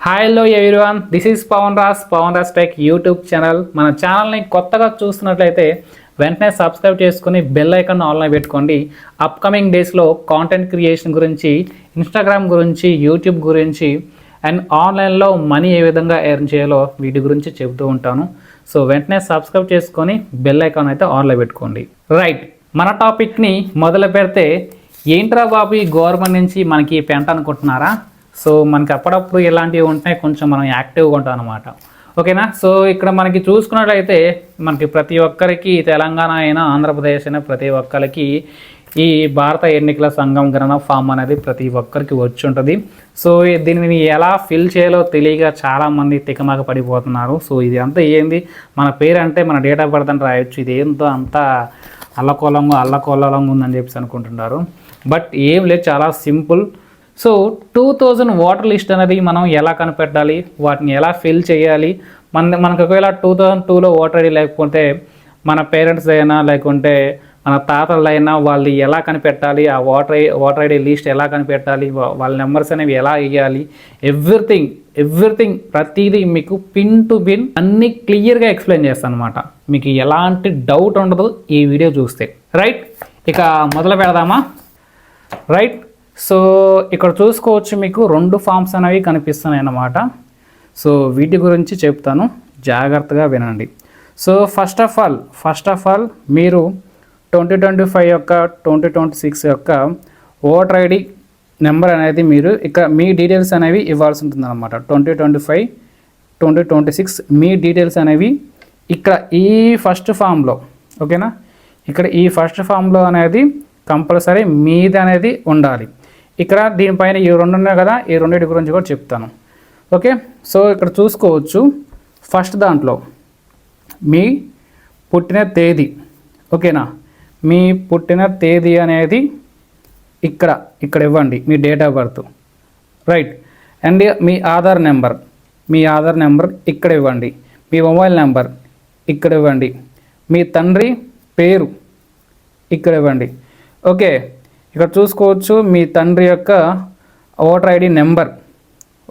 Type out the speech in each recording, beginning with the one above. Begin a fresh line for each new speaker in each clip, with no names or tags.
Hi hello everyone, this is Pawan Raj tech YouTube channel. మన ఛానల్ని కొత్తగా చూస్తున్నట్లయితే వెంటనే సబ్స్క్రైబ్ చేసుకుని బెల్ ఐకాన్ ఆన్లో పెట్టుకోండి. అప్కమింగ్ డేస్లో కాంటెంట్ క్రియేషన్ గురించి, ఇన్స్టాగ్రామ్ గురించి, యూట్యూబ్ గురించి అండ్ ఆన్లైన్లో మనీ ఏ విధంగా ఎర్న్ చేయాలో వీటి గురించి చెబుతూ ఉంటాను. సో వెంటనే సబ్స్క్రైబ్ చేసుకొని బెల్ ఐకాన్ అయితే ఆన్లో పెట్టుకోండి. రైట్, మన టాపిక్ని మొదలు పెడితే ఏంట్రా బాబు ఈ గవర్నమెంట్ నుంచి మనకి పెంట అనుకుంటున్నారా? సో మనకి అప్పుడప్పుడు ఇలాంటివి ఉంటాయి, కొంచెం మనం యాక్టివ్గా ఉంటాం అనమాట. ఓకేనా? సో ఇక్కడ మనకి చూసుకున్నట్లయితే మనకి ప్రతి ఒక్కరికి, తెలంగాణ అయినా ఆంధ్రప్రదేశ్ అయినా ప్రతి ఒక్కరికి ఈ భారత ఎన్నికల సంఘం గణన ఫామ్ అనేది ప్రతి ఒక్కరికి వచ్చి ఉంటుంది. సో దీనిని ఎలా ఫిల్ చేయాలో తెలియక చాలామంది తికమక పడిపోతున్నారు. సో ఇది అంతా ఏంది, మన పేరు అంటే మన డేట్ ఆఫ్ బర్త్ అని రాయొచ్చు, ఇది ఏంటో అంతా అల్లకొల్లంగా ఉందని చెప్పేసి అనుకుంటున్నారు. బట్ ఏం లేదు, చాలా సింపుల్. సో 2000 ఓటర్ లిస్ట్ అనేది మనం ఎలా కనిపెట్టాలి, వాటిని ఎలా ఫిల్ చేయాలి, మనకు ఒకవేళ 2002లో ఓటర్ ఐడి లేకపోతే మన పేరెంట్స్ అయినా లేకుంటే మన తాతలైనా వాళ్ళు ఎలా కనిపెట్టాలి, ఆ ఓటర్ ఐడి లిస్ట్ ఎలా కనిపెట్టాలి, వాళ్ళ నెంబర్స్ అనేవి ఎలా ఇవ్వాలి, ఎవ్రీథింగ్ ప్రతిదీ మీకు పిన్ టు పిన్ అన్ని క్లియర్గా ఎక్స్ప్లెయిన్ చేస్తాను అనమాట. మీకు ఎలాంటి డౌట్ ఉండదు ఈ వీడియో చూస్తే. రైట్, ఇక మొదలు పెడదామా? రైట్, సో ఇక్కడ చూసుకోవచ్చు, మీకు 2 ఫామ్స్ అనేవి కనిపిస్తున్నాయి అన్నమాట. సో వీటి గురించి చెప్తాను, జాగ్రత్తగా వినండి. సో ఫస్ట్ ఆఫ్ ఆల్ మీరు 2025 యొక్క 2026 యొక్క ఓటర్ ఐడి నెంబర్ అనేది మీరు ఇక్కడ మీ డీటెయిల్స్ అనేవి ఇవ్వాల్సి ఉంటుంది అనమాట. 2025 2026 మీ డీటెయిల్స్ అనేవి ఇక్కడ ఈ ఫస్ట్ ఫామ్లో, ఓకేనా, ఇక్కడ ఈ ఫస్ట్ ఫామ్లో అనేది కంపల్సరీ మీది అనేది ఉండాలి. ఇక్కడ దీనిపైన ఈ 2 ఉన్నాయి కదా, ఈ 2 గురించి కూడా చెప్తాను. ఓకే, సో ఇక్కడ చూసుకోవచ్చు, ఫస్ట్ దాంట్లో మీ పుట్టిన తేదీ, ఓకేనా, మీ పుట్టిన తేదీ అనేది ఇక్కడ ఇవ్వండి, మీ date of birth. Right, and మీ ఆధార్ నెంబర్ ఇక్కడ ఇవ్వండి, మీ మొబైల్ నెంబర్ ఇక్కడ ఇవ్వండి, మీ తండ్రి పేరు ఇక్కడ ఇవ్వండి. ఓకే, ఇక్కడ చూసుకోవచ్చు మీ తండ్రి యొక్క ఓటర్ ఐడి నెంబర్,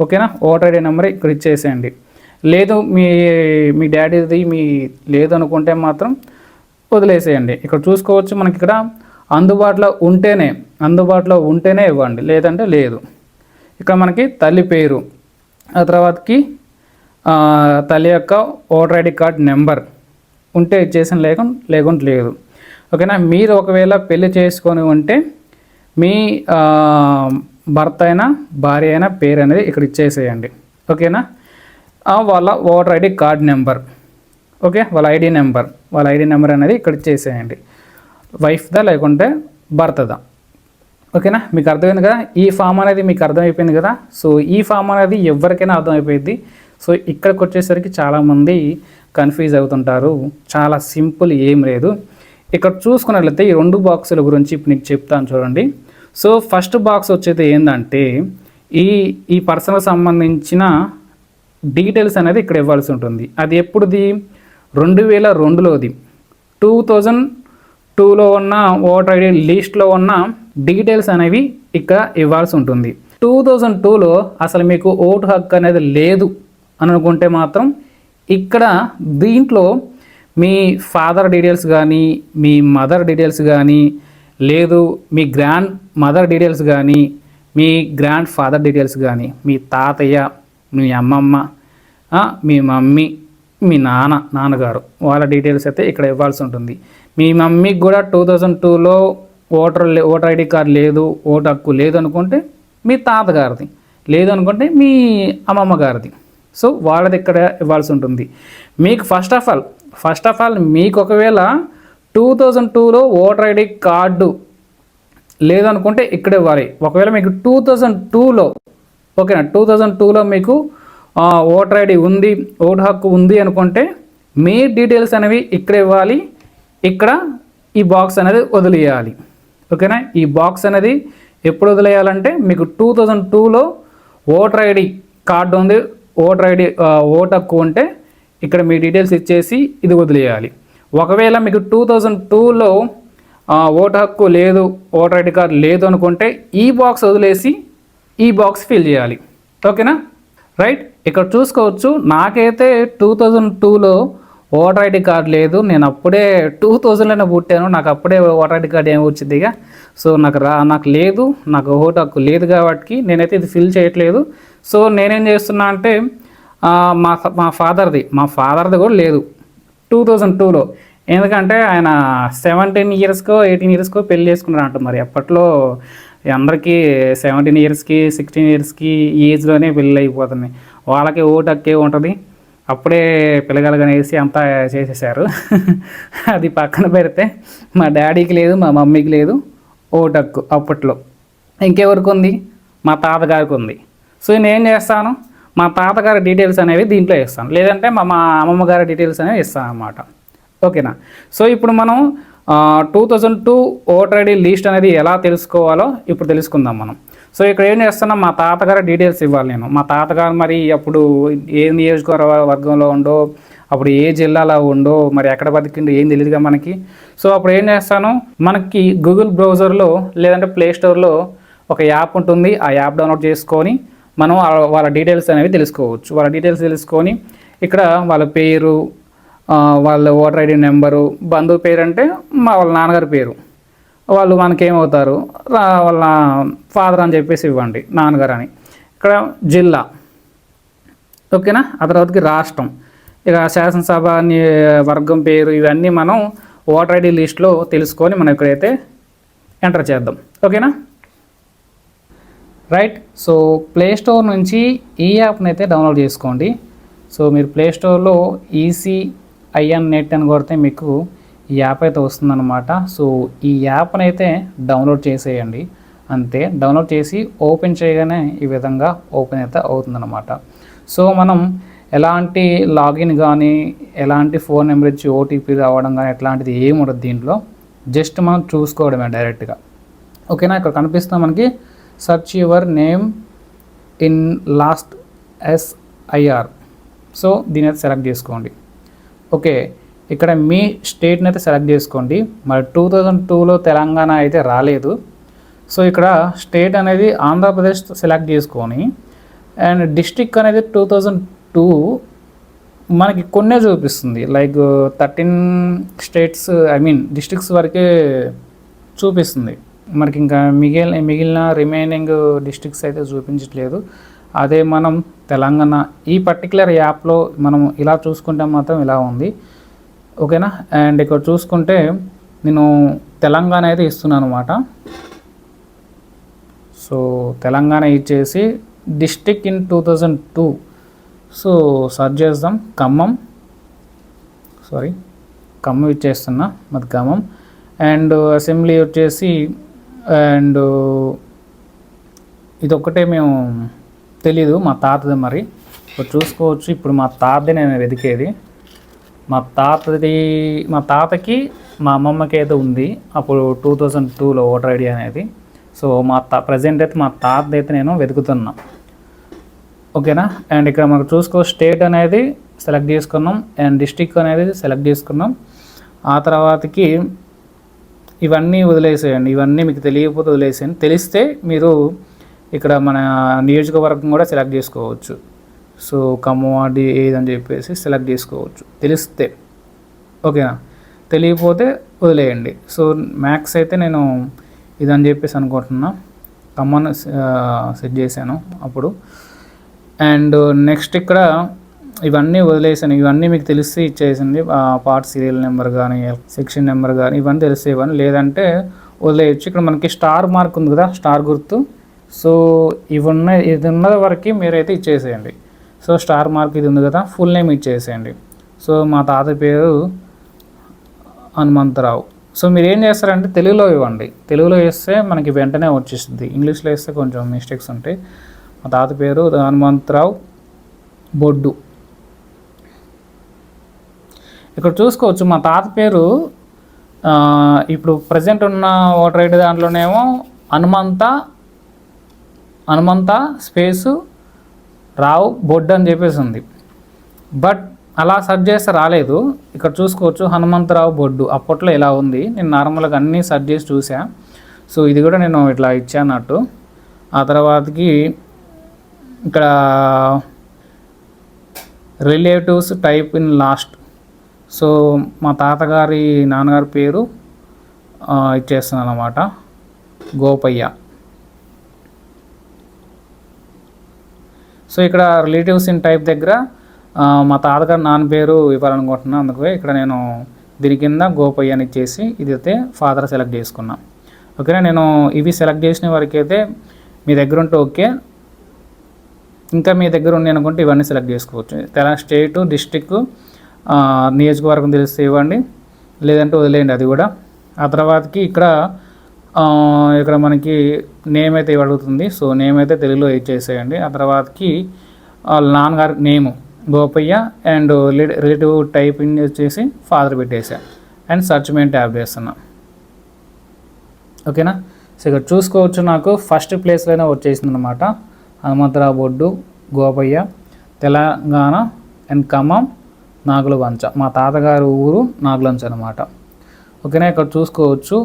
ఓకేనా, ఓటర్ ఐడి నెంబర్ ఇక్కడ ఇచ్చేసేయండి. లేదు మీ డాడీది లేదు అనుకుంటే మాత్రం వదిలేసేయండి. ఇక్కడ చూసుకోవచ్చు మనకి ఇక్కడ అందుబాటులో ఉంటేనే ఇవ్వండి, లేదంటే లేదు. ఇక్కడ మనకి తల్లి పేరు, ఆ తర్వాతకి తల్లి యొక్క ఓటర్ ఐడి కార్డ్ నెంబర్ ఉంటే ఇచ్చేసిన, లేకుంటే లేదు. ఓకేనా, మీరు ఒకవేళ పెళ్లి చేసుకొని ఉంటే మీ భర్త అయినా భార్య అయినా పేరు అనేది ఇక్కడ ఇచ్చేసేయండి. ఓకేనా, వాళ్ళ voter ID card number, okay, వాళ్ళ ఐడి నెంబర్ అనేది ఇక్కడ ఇచ్చేసేయండి, వైఫ్దా లేకుంటే భర్తదా. ఓకేనా, మీకు అర్థమైంది కదా, ఈ ఫామ్ అనేది మీకు అర్థమైపోయింది కదా. సో ఈ ఫామ్ అనేది ఎవరికైనా అర్థమైపోయింది. సో ఇక్కడికి వచ్చేసరికి చాలామంది కన్ఫ్యూజ్ అవుతుంటారు. చాలా సింపుల్, ఏం లేదు. ఇక్కడ చూసుకున్నట్లయితే ఈ 2 బాక్సుల గురించి ఇప్పుడు నీకు చెప్తాను చూడండి. సో ఫస్ట్ బాక్స్ వచ్చేది ఏంటంటే ఈ పర్సన్కి సంబంధించిన డీటెయిల్స్ అనేది ఇక్కడ ఇవ్వాల్సి ఉంటుంది. అది ఎప్పుడుది? 2002లోది, 2002లో ఉన్న ఓటర్ ఐడి లిస్ట్లో ఉన్న డీటెయిల్స్ అనేవి ఇక్కడ ఇవ్వాల్సి ఉంటుంది. 2002లో అసలు మీకు ఓటు హక్కు అనేది లేదు అని అనుకుంటే మాత్రం ఇక్కడ దీంట్లో మీ ఫాదర్ డీటెయిల్స్ కానీ, మీ మదర్ డీటెయిల్స్ కానీ, లేదు మీ గ్రాండ్ మదర్ డీటెయిల్స్ కానీ, మీ గ్రాండ్ ఫాదర్ డీటెయిల్స్ కానీ, మీ తాతయ్య, మీ అమ్మమ్మ, మీ మమ్మీ, మీ నాన్నగారు వాళ్ళ డీటెయిల్స్ అయితే ఇక్కడ ఇవ్వాల్సి ఉంటుంది. మీ మమ్మీకి కూడా 2002లో ఓటర్ ఐడి కార్డు లేదు, ఓటు హక్కు లేదు అనుకుంటే మీ తాతగారిది, లేదు అనుకుంటే మీ అమ్మమ్మ గారిది. సో వాళ్ళది ఇక్కడ ఇవ్వాల్సి ఉంటుంది. మీకు ఫస్ట్ ఆఫ్ ఆల్ మీకు ఒకవేళ 2002లో ఓటర్ ఐడి కార్డు లేదనుకుంటే ఇక్కడ ఇవ్వాలి. ఒకవేళ మీకు 2002లో, ఓకేనా, 2002లో మీకు ఓటర్ ఐడి ఉంది, ఓటు హక్కు ఉంది అనుకుంటే మీ డీటెయిల్స్ అనేవి ఇక్కడ ఇవ్వాలి. ఇక్కడ ఈ బాక్స్ అనేది వదిలేయాలి. ఓకేనా, ఈ బాక్స్ అనేది ఎప్పుడు వదిలేయాలంటే మీకు 2002లో ఓటర్ ఐడి కార్డు ఉంది, ఓటు హక్కు ఉంటే ఇక్కడ మీ డీటెయిల్స్ ఇచ్చేసి ఇది వదిలేయాలి. ఒకవేళ మీకు 2002లో ఓటు హక్కు లేదు, ఓటర్ ఐడి కార్డు లేదు అనుకుంటే ఈ బాక్స్ వదిలేసి ఈ బాక్స్ ఫిల్ చేయాలి. ఓకేనా, రైట్. ఇక్కడ చూసుకోవచ్చు నాకైతే 2002లో ఓటర్ ఐడి కార్డు లేదు. నేను అప్పుడే 2000లోనే పుట్టాను. నాకు అప్పుడే ఓటర్ ఐడి కార్డు ఏమి వచ్చింది ఇక. సో నాకు లేదు, నాకు ఓటు హక్కు లేదు కాబట్టి నేనైతే ఇది ఫిల్ చేయట్లేదు. సో నేనేం చేస్తున్నా అంటే మా ఫాదర్ది కూడా లేదు 2002లో. ఎందుకంటే ఆయన 17 ఇయర్స్కో 18 ఇయర్స్కో పెళ్లి చేసుకున్నారు అంట. మరి అప్పట్లో అందరికీ 17 ఇయర్స్కి 16 ఇయర్స్కి ఈ ఏజ్లోనే పెళ్ళి అయిపోతున్నాయి. వాళ్ళకి ఓటు హక్కే ఉంటుంది. అప్పుడే పిల్లగలగనేసి అంతా చేసేసారు. అది పక్కన పెడితే మా డాడీకి లేదు, మా మమ్మీకి లేదు ఓటు హక్కు అప్పట్లో. ఇంకెవరికి ఉంది? మా తాతగారికి ఉంది. సో నేను చేస్తాను, మా తాతగారి డీటెయిల్స్ అనేవి దీంట్లో ఇస్తాను, లేదంటే మా అమ్మమ్మ గారి డీటెయిల్స్ అనేవి ఇస్తాను అన్నమాట. ఓకేనా? సో ఇప్పుడు మనం 2002 ఓటర్ ఐడి లిస్ట్ అనేది ఎలా తెలుసుకోవాలో ఇప్పుడు తెలుసుకుందాం మనం. సో ఇక్కడ ఏం చేస్తున్నా, మా తాతగారి డీటెయిల్స్ ఇవ్వాలి నేను. మా తాతగారు మరి అప్పుడు ఏ నియోజకవర్గంలో ఉండో, అప్పుడు ఏ జిల్లాలో ఉండో, మరి ఎక్కడ బతికిండో ఏం తెలియదుగా మనకి. సో అప్పుడు ఏం చేస్తాను, మనకి గూగుల్ బ్రౌజర్లో లేదంటే ప్లేస్టోర్లో ఒక యాప్ ఉంటుంది. ఆ యాప్ డౌన్లోడ్ చేసుకొని మనం వాళ్ళ డీటెయిల్స్ అనేవి తెలుసుకోవచ్చు. వాళ్ళ డీటెయిల్స్ తెలుసుకొని ఇక్కడ వాళ్ళ పేరు, వాళ్ళ ఓటర్ ఐడి నెంబరు, బంధువు పేరు అంటే వాళ్ళ నాన్నగారి పేరు, వాళ్ళు మనకేమవుతారు, వాళ్ళ ఫాదర్ అని చెప్పేసి ఇవ్వండి, నాన్నగారు అని. ఇక్కడ జిల్లా, ఓకేనా? ఆ తర్వాతకి రాష్ట్రం, ఇక శాసనసభ వర్గం పేరు, ఇవన్నీ మనం ఓటర్ ఐడి లిస్ట్లో తెలుసుకొని మనం ఇక్కడైతే ఎంటర్ చేద్దాం. ఓకేనా? రైట్. సో ప్లేస్టోర్ నుంచి ఈ యాప్ని అయితే డౌన్లోడ్ చేసుకోండి. సో మీరు ప్లేస్టోర్లో ECIN నెట్ అని కొడితే మీకు ఈ యాప్ అయితే వస్తుందన్నమాట. సో ఈ యాప్ని అయితే డౌన్లోడ్ చేసేయండి అంతే. డౌన్లోడ్ చేసి ఓపెన్ చేయగానే ఈ విధంగా ఓపెన్ అయితే అవుతుందన్నమాట. సో మనం ఎలాంటి లాగిన్ కానీ, ఎలాంటి ఫోన్ నెంబర్ ఇచ్చి OTP రావడం కానీ ఎట్లాంటిది ఏమి ఉండదు దీంట్లో. జస్ట్ మనం చూసుకోవడమే డైరెక్ట్గా. ఓకేనా? ఇక్కడ కనిపిస్తుంది మనకి search your name in last SIR. So దీని అయితే సెలెక్ట్ చేసుకోండి. ఓకే, ఇక్కడ మీ స్టేట్ని అయితే సెలెక్ట్ చేసుకోండి. మరి 2002లో తెలంగాణ అయితే రాలేదు. సో ఇక్కడ స్టేట్ అనేది ఆంధ్రప్రదేశ్ సెలెక్ట్ చేసుకొని, అండ్ డిస్ట్రిక్ట్ అనేది 2002 మనకి కొన్నే చూపిస్తుంది. లైక్ 13 స్టేట్స్ డిస్ట్రిక్ట్స్ వరకే చూపిస్తుంది మనకి. ఇంకా మిగిలిన రిమైనింగ్ డిస్ట్రిక్ట్స్ అయితే చూపించట్లేదు. అదే మనం తెలంగాణ ఈ పర్టికులర్ యాప్లో మనం ఇలా చూసుకుంటే మాత్రం ఇలా ఉంది. ఓకేనా? అండ్ ఇక్కడ చూసుకుంటే నేను తెలంగాణ అయితే ఇస్తున్నాను అనమాట. సో తెలంగాణ ఇచ్చేసి డిస్ట్రిక్ట్ ఇన్ 2002. సో సర్చ్ చేద్దాం. ఖమ్మం ఇచ్చేస్తున్నా, మరి ఖమ్మం. అండ్ అసెంబ్లీ వచ్చేసి, అండ్ ఇదొక్కటే మేము తెలీదు మా తాతది. మరి ఇప్పుడు చూసుకోవచ్చు. ఇప్పుడు మా తాతది నేను వెతికేది. మా తాతకి మా అమ్మమ్మకి అయితే ఉంది అప్పుడు 2002లో ఓటర్ ఐడి అనేది. సో ప్రజెంట్ అయితే మా తాతది అయితే నేను వెతుకుతున్నా. ఓకేనా? అండ్ ఇక్కడ మనకు చూసుకో, స్టేట్ అనేది సెలెక్ట్ చేసుకున్నాం, అండ్ డిస్ట్రిక్ట్ అనేది సెలెక్ట్ చేసుకున్నాం. ఆ తర్వాతకి ఇవన్నీ వదిలేసేయండి. ఇవన్నీ మీకు తెలియకపోతే వదిలేసేయండి. తెలిస్తే మీరు ఇక్కడ మన నియోజకవర్గం కూడా సెలెక్ట్ చేసుకోవచ్చు. సో ఖమ్మం ఏదని చెప్పేసి సెలెక్ట్ చేసుకోవచ్చు తెలిస్తే. ఓకేనా? తెలియకపోతే వదిలేయండి. సో మ్యాక్స్ అయితే నేను ఇదని చెప్పేసి అనుకుంటున్నా. ఖమ్మం సెట్ చేశాను అప్పుడు. అండ్ నెక్స్ట్ ఇక్కడ ఇవన్నీ వదిలేసాను. ఇవన్నీ మీకు తెలిస్తే ఇచ్చేసింది. పార్ట్ సీరియల్ నెంబర్ కానీ, సెక్షన్ నెంబర్ కానీ ఇవన్నీ తెలిస్తే ఇవన్నీ, లేదంటే వదిలేయచ్చు. ఇక్కడ మనకి స్టార్ మార్క్ ఉంది కదా, స్టార్ గుర్తు. సో ఇది ఉన్న వరకు మీరైతే ఇచ్చేసేయండి. సో స్టార్ మార్క్ ఇది ఉంది కదా, ఫుల్ నేమ్ ఇచ్చేసేయండి. సో మా తాత పేరు హనుమంతరావు. సో మీరు ఏం చేస్తారంటే తెలుగులో ఇవ్వండి. తెలుగులో వేస్తే మనకి వెంటనే వచ్చేస్తుంది. ఇంగ్లీష్లో వేస్తే కొంచెం మిస్టేక్స్ ఉంటాయి. మా తాత పేరు హనుమంతరావు బొడ్డు. ఇక్కడ చూసుకోవచ్చు మా తాత పేరు ఇప్పుడు ప్రజెంట్ ఉన్న ఓటర్ ఐడి దాంట్లోనేమో హనుమంత స్పేసు రావు బొడ్డు అని చెప్పేసి ఉంది. బట్ అలా సెర్చ్ చేస్తే రాలేదు. ఇక్కడ చూసుకోవచ్చు హనుమంతరావు బొడ్డు అప్పట్లో ఇలా ఉంది. నేను నార్మల్గా అన్నీ సెర్చ్ చేసి చూసా. సో ఇది కూడా నేను ఇట్లా ఇచ్చానట్టు. ఆ తర్వాతకి ఇక్కడ relatives type in last. So మా తాతగారి నాన్నగారి పేరు ఇచ్చేస్తున్నాను అన్నమాట, గోపయ్య. సో ఇక్కడ రిలేటివ్స్ ఇన్ టైప్ దగ్గర మా తాతగారు నాన్న పేరు ఇవ్వాలనుకుంటున్నాను, అందుకే ఇక్కడ నేను దీని కింద గోపయ్య అని ఇచ్చేసి ఇదైతే ఫాదర్ సెలెక్ట్ చేసుకున్నాను. ఓకేనా, నేను ఇవి సెలెక్ట్ చేసిన వరకు అయితే మీ దగ్గర ఉంటే ఓకే, ఇంకా మీ దగ్గర ఉంది అనుకుంటే ఇవన్నీ సెలెక్ట్ చేసుకోవచ్చు. తెలంగాణ స్టేటు, డిస్టిక్, నియోజకవర్గం తెలిస్తే ఇవ్వండి, లేదంటే వదిలేయండి అది కూడా. ఆ తర్వాతకి ఇక్కడ మనకి నేమ్ అయితే ఇవ్వడుగుతుంది. సో నేమ్ అయితే తెలుగులో ఇచ్చేసేయండి. ఆ తర్వాతకి నాన్నగారి name Gopayya and relative type in వచ్చేసి ఫాదర్ పెట్టేసా అండ్ సర్చ్ మెయిన్ ట్యాబ్ చేస్తున్నా. ఓకేనా, సో ఇక్కడ చూసుకోవచ్చు నాకు ఫస్ట్ ప్లేస్లోనే వచ్చేసింది అనమాట. హనుమంతరావు బొడ్డు గోపయ్య, తెలంగాణ అండ్ ఖమ్మం నాగులవంచ. మా తాతగారు ఊరు నాగులంచ అనమాట. ఓకేనా, ఇక్కడ చూసుకోవచ్చు.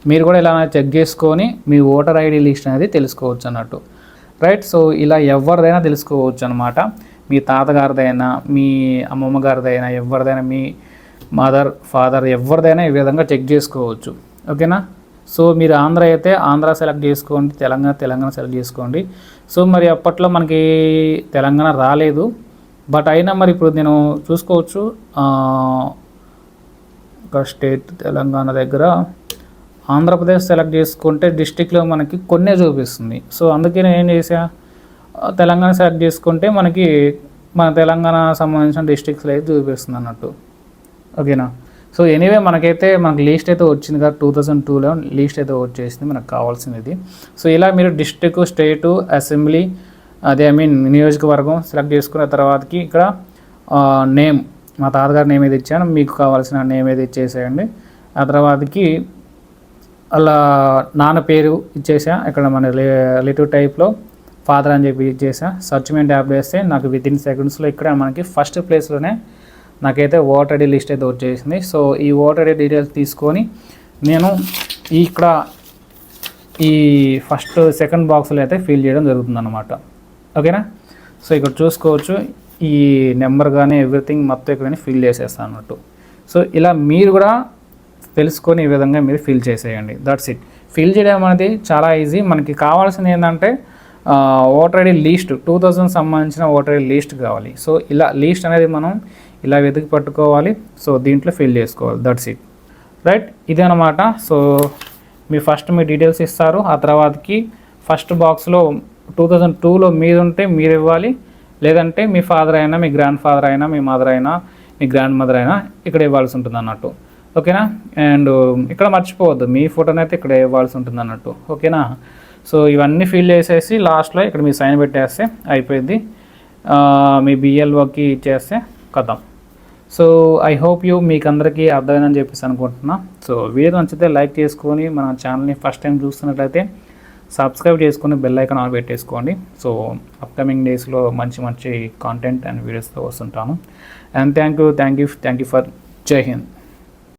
మీరు కూడా ఇలా చెక్ చేసుకొని మీ ఓటర్ ఐడి లిస్ట్ అనేది తెలుసుకోవచ్చు అన్నట్టు, రైట్. సో ఇలా ఎవరిదైనా తెలుసుకోవచ్చు అనమాట. మీ తాతగారిదైనా, మీ అమ్మమ్మ గారిదైనా, ఎవరిదైనా, మీ మదర్ ఫాదర్ ఎవరిదైనా ఈ విధంగా చెక్ చేసుకోవచ్చు. ఓకేనా, సో మీరు ఆంధ్ర అయితే ఆంధ్ర సెలెక్ట్ చేసుకోండి, తెలంగాణ సెలెక్ట్ చేసుకోండి. సో మరి అప్పట్లో మనకి తెలంగాణ రాలేదు, బట్ అయినా మరి ఇప్పుడు నేను చూసుకోవచ్చు ఒక స్టేట్ తెలంగాణ దగ్గర ఆంధ్రప్రదేశ్ సెలెక్ట్ చేసుకుంటే డిస్టిక్లో మనకి కొన్నే చూపిస్తుంది. సో అందుకే నేను ఏం చేసా, తెలంగాణ సెలెక్ట్ చేసుకుంటే మనకి మన తెలంగాణ సంబంధించిన డిస్టిక్స్లో అయితే చూపిస్తుంది అన్నట్టు. ఓకేనా, సో ఎనీవే మనకి లీస్ట్ అయితే వచ్చింది కదా, 2002లో లీస్ట్ అయితే వచ్చేసింది మనకు కావాల్సినది. సో ఇలా మీరు డిస్టిక్, స్టేటు, అసెంబ్లీ, నియోజకవర్గం సెలెక్ట్ చేసుకున్న తర్వాతకి ఇక్కడ నేమ్, మా తాతగారి నేమ్ ఏది ఇచ్చాను, మీకు కావాల్సిన నేమ్ ఏది ఇచ్చేసేయండి. ఆ తర్వాతకి అలా నాన్న పేరు ఇచ్చేసా. ఇక్కడ మన రిలేటివ్ టైప్లో ఫాదర్ అని చెప్పి ఇచ్చేసా. సర్చ్ మెయిన్ ట్యాబ్ వేస్తే నాకు వితిన్ సెకండ్స్లో ఇక్కడ మనకి ఫస్ట్ ప్లేస్లోనే నాకైతే ఓటర్ ఐడి లిస్ట్ అయితే వచ్చేసింది. సో ఈ ఓటర్ ఐడి డీటెయిల్స్ తీసుకొని నేను ఇక్కడ ఈ ఫస్ట్ సెకండ్ బాక్స్లో అయితే ఫిల్ చేయడం జరుగుతుంది అన్నమాట. ఓకేనా, సో ఇక్కడ చూసుకోవచ్చు ఈ నెంబర్ కానీ ఎవ్రీథింగ్ మొత్తం ఇక్కడ ఫిల్ చేసేస్తాను అన్నట్టు. సో ఇలా మీరు కూడా తెలుసుకొని ఈ విధంగా మీరు ఫిల్ చేసేయండి. That's it. ఫిల్ చేయడం అనేది చాలా ఈజీ. మనకి కావాల్సింది ఏంటంటే ఓటర్ ఐడి లీస్ట్ 2000 సంబంధించిన ఓటర్ ఐడి లీస్ట్ కావాలి. సో ఇలా లీస్ట్ అనేది మనం ఇలా వెతికి పట్టుకోవాలి. సో దీంట్లో ఫిల్ చేసుకోవాలి. That's it, right. ఇదే అనమాట. సో మీ ఫస్ట్ మీ డీటెయిల్స్ ఇస్తారు. ఆ తర్వాతకి ఫస్ట్ బాక్స్లో 2002లో మీరు ఉంటే మీరు ఇవ్వాలి, లేదంటే మీ ఫాదర్ అయినా, మీ గ్రాండ్ ఫాదర్ అయినా, మీ మదర్ అయినా, మీ గ్రాండ్ మదర్ అయినా ఇక్కడ ఇవ్వాల్సి ఉంటుంది అన్నట్టు. ఓకేనా, అండ్ ఇక్కడ మర్చిపోవద్దు మీ ఫోటోనైతే ఇక్కడ ఇవ్వాల్సి ఉంటుంది అన్నట్టు. ఓకేనా, సో ఇవన్నీ ఫిల్ చేసేసి లాస్ట్లో ఇక్కడ మీ సైన్ పెట్టేస్తే అయిపోయింది. మీ బిఎల్ఓకి ఇచ్చేస్తే కథం. సో ఐ హోప్ మీకు అందరికీ అర్థమైందని చెప్పేసి అనుకుంటున్నా. సో వీడియో నచ్చితే లైక్ చేసుకొని మన ఛానల్ని ఫస్ట్ టైం చూస్తున్నట్లయితే సబ్స్క్రైబ్ చేసుకొని బెల్ ఐకాన్ ఆన్ పెట్టేసుకోండి. సో అప్కమింగ్ డేస్లో మంచి మంచి కాంటెంట్ అండ్ వీడియోస్తో వస్తుంటాను. And thank you for Jai Hind.